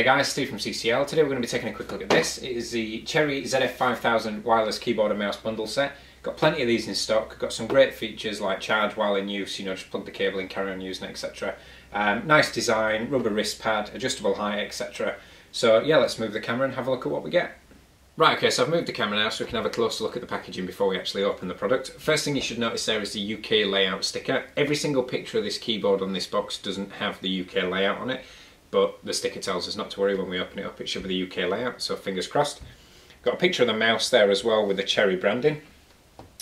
G'day guys, Steve from CCL. Today we're going to be taking a quick look at this. It is the Cherry ZF5000 wireless keyboard and mouse bundle set. Got plenty of these in stock, got some great features like charge while in use, you know, just plug the cable in, carry on using it, etc. Nice design, rubber wrist pad, adjustable height, etc. So yeah, let's move the camera and have a look at what we get. Right, okay, so I've moved the camera now so we can have a closer look at the packaging before we actually open the product. First thing you should notice there is the UK layout sticker. Every single picture of this keyboard on this box doesn't have the UK layout on it, but the sticker tells us not to worry when we open it up, it should be the UK layout, so fingers crossed. Got a picture of the mouse there as well with the Cherry branding.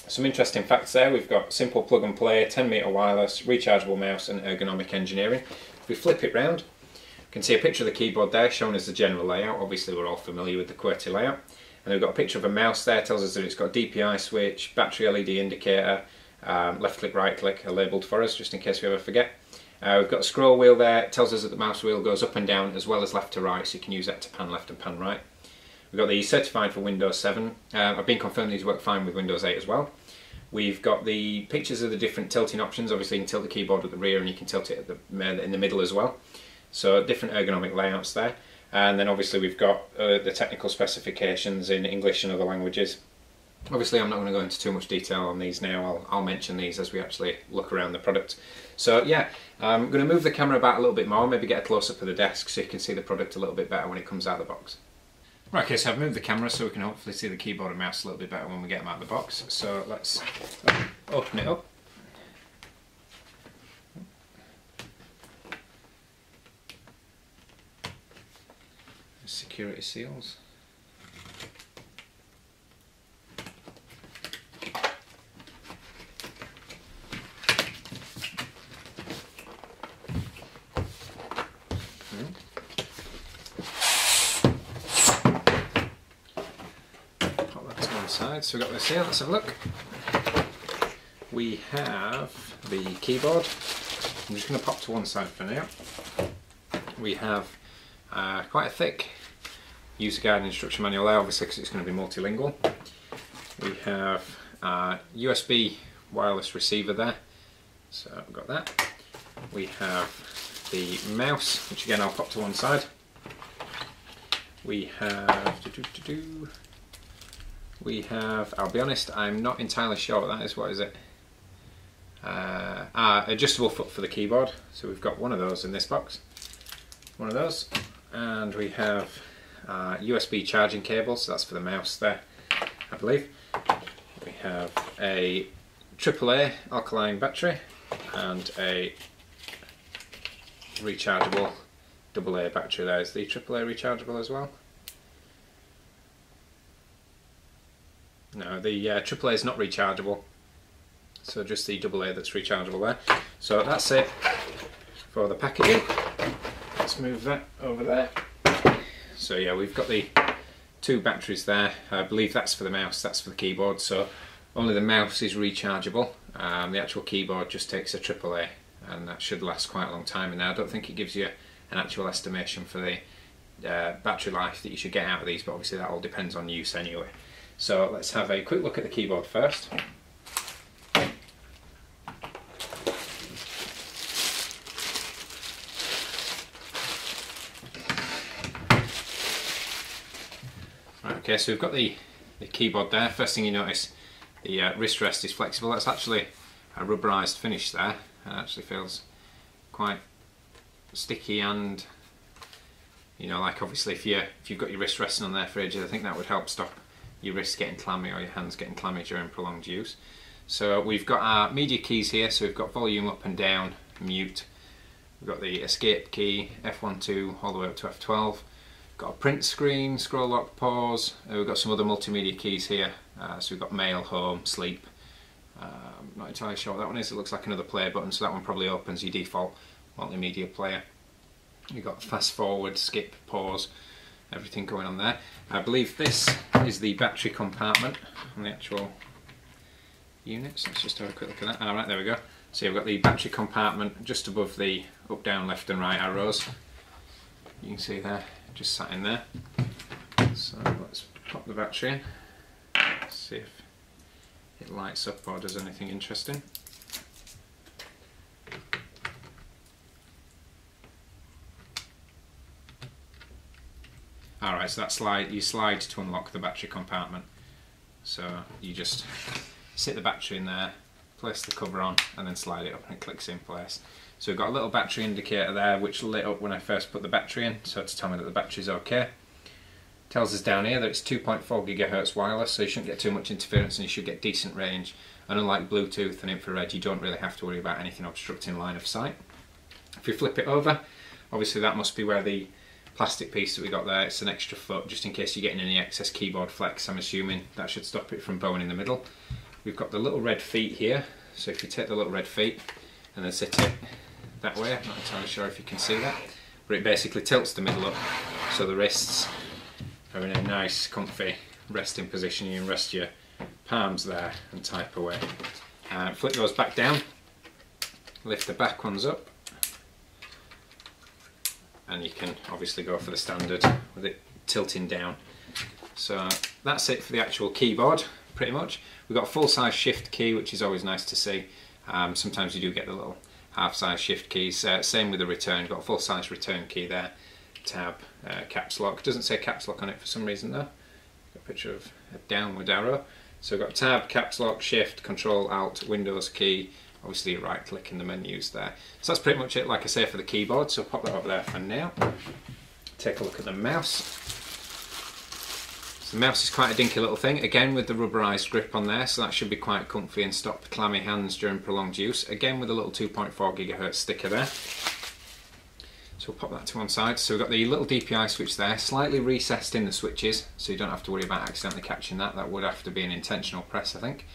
Some interesting facts there. We've got simple plug and play, 10-meter wireless, rechargeable mouse and ergonomic engineering. If we flip it round, you can see a picture of the keyboard there showing us the general layout. Obviously we're all familiar with the QWERTY layout. And we've got a picture of a mouse there, tells us that it's got a DPI switch, battery LED indicator, left click, right click are labelled for us just in case we ever forget. We've got a scroll wheel there, it tells us that the mouse wheel goes up and down as well as left to right, so you can use that to pan left and pan right. We've got the certified for Windows 7, I've been confirmed these work fine with Windows 8 as well. We've got the pictures of the different tilting options. Obviously you can tilt the keyboard at the rear and you can tilt it at in the middle as well. So different ergonomic layouts there. And then obviously we've got the technical specifications in English and other languages. Obviously I'm not going to go into too much detail on these now, I'll mention these as we actually look around the product. So yeah, I'm going to move the camera about a little bit more, maybe get a close-up of the desk so you can see the product a little bit better when it comes out of the box. Right, okay, so I've moved the camera so we can hopefully see the keyboard and mouse a little bit better when we get them out of the box. So let's open it up. Security seals. Pop that to one side. So we've got this here, let's have a look. We have the keyboard. I'm just going to pop to one side for now. We have quite a thick user guide and instruction manual there, obviously because it's going to be multilingual. We have USB wireless receiver there, so I've got that. We have the mouse, which again I'll pop to one side. We have, I'll be honest, I'm not entirely sure what that is. What is it? Adjustable foot for the keyboard. So we've got one of those in this box. One of those. And we have USB charging cable, so that's for the mouse there, I believe. We have a AAA alkaline battery and a rechargeable AA battery there. Is the AAA rechargeable as well? No, the AAA is not rechargeable, so just the AA that's rechargeable there. So that's it for the packaging. Let's move that over there. So yeah, we've got the two batteries there. I believe that's for the mouse, that's for the keyboard, so only the mouse is rechargeable. The actual keyboard just takes a AAA, and that should last quite a long time. And I don't think it gives you an actual estimation for the battery life that you should get out of these, but obviously that all depends on use anyway. So let's have a quick look at the keyboard first. Okay, so we've got the keyboard there. First thing you notice, the wrist rest is flexible. That's actually a rubberized finish there. It actually feels quite sticky, and you know, like obviously if you've got your wrist resting on there for ages, I think that would help stop your wrists getting clammy or your hands getting clammy during prolonged use. So we've got our media keys here. So we've got volume up and down, mute. We've got the escape key, F12 all the way up to F12. Got a print screen, scroll lock, pause. We've got some other multimedia keys here. So we've got mail, home, sleep. I'm not entirely sure what that one is. It looks like another play button, so that one probably opens your default multimedia player. You've got fast forward, skip, pause, everything going on there. I believe this is the battery compartment on the actual units. Let's just have a quick look at that. Alright, there we go. So you've got the battery compartment just above the up, down, left and right arrows. You can see there, just sat in there. So let's pop the battery in, see if it lights up or does anything interesting. Alright, so that you slide to unlock the battery compartment. So you just sit the battery in there, place the cover on, and then slide it up and it clicks in place. So we've got a little battery indicator there which lit up when I first put the battery in, so to tell me that the battery's okay. Tells us down here that it's 2.4 GHz wireless, so you shouldn't get too much interference and you should get decent range. And unlike Bluetooth and infrared, you don't really have to worry about anything obstructing line of sight. If you flip it over, obviously that must be where the plastic piece that we got there, it's an extra foot just in case you're getting any excess keyboard flex. I'm assuming that should stop it from bowing in the middle. We've got the little red feet here, so if you take the little red feet and then sit it that way, I'm not entirely sure if you can see that, but it basically tilts the middle up so the wrists are in a nice comfy resting position. You can rest your palms there and type away. Flip those back down, lift the back ones up, and you can obviously go for the standard with it tilting down. So that's it for the actual keyboard, pretty much. We've got a full-size shift key, which is always nice to see. Sometimes you do get the little half-size shift keys. Same with the return, you've got a full-size return key there. Tab, caps lock. Doesn't say caps lock on it for some reason though. Got a picture of a downward arrow. So we've got tab, caps lock, shift, control, alt, Windows key. Obviously your right click in the menus there. So that's pretty much it, like I say, for the keyboard. So I'll pop that over there for now. Take a look at the mouse. So the mouse is quite a dinky little thing, again with the rubberized grip on there, so that should be quite comfy and stop clammy hands during prolonged use. Again with a little 2.4 GHz sticker there. So we'll pop that to one side. So we've got the little DPI switch there, slightly recessed in the switches, so you don't have to worry about accidentally catching that. That would have to be an intentional press, I think.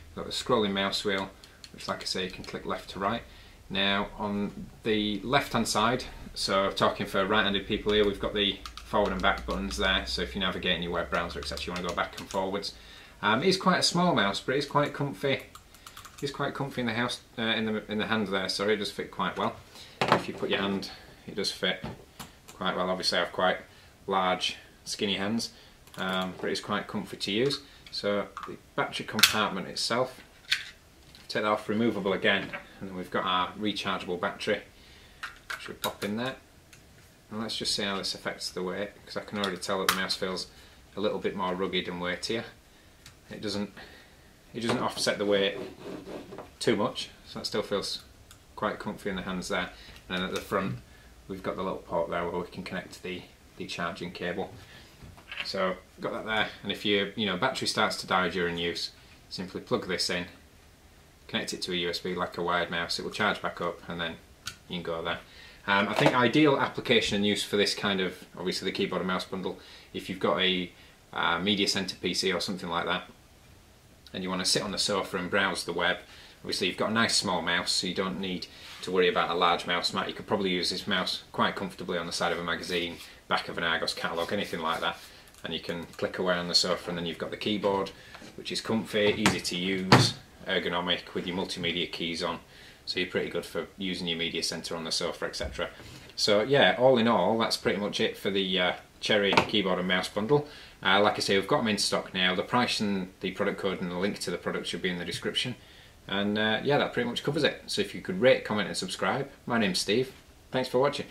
We've got the scrolling mouse wheel, which, like I say, you can click left to right. Now on the left hand side, so talking for right-handed people here, we've got the forward and back buttons there, so if you're navigating your web browser, etc., you want to go back and forwards. It is quite a small mouse, but it is quite comfy. It's quite comfy in the house, in the hand there. Sorry, it does fit quite well. If you put your hand, it does fit quite well. Obviously, I have quite large, skinny hands, but it's quite comfy to use. So the battery compartment itself, take that off, removable again, and then we've got our rechargeable battery, which we pop in there. And let's just see how this affects the weight, because I can already tell that the mouse feels a little bit more rugged and weightier. It doesn't offset the weight too much, so that still feels quite comfy in the hands there. And then at the front, we've got the little port there where we can connect the charging cable. So got that there, and if your battery starts to die during use, simply plug this in, connect it to a USB like a wired mouse, it will charge back up, and then you can go there. I think ideal application and use for this kind of, obviously the keyboard and mouse bundle, if you've got a media center PC or something like that, and you want to sit on the sofa and browse the web. Obviously you've got a nice small mouse, so you don't need to worry about a large mouse mat. You could probably use this mouse quite comfortably on the side of a magazine, back of an Argos catalogue, anything like that. And you can click away on the sofa, and then you've got the keyboard, which is comfy, easy to use, ergonomic with your multimedia keys on. So you're pretty good for using your media center on the sofa, etc. So yeah, all in all, that's pretty much it for the Cherry keyboard and mouse bundle. Like I say, we've got them in stock now. The price and the product code and the link to the product should be in the description. And yeah, that pretty much covers it. So if you could rate, comment and subscribe. My name's Steve. Thanks for watching.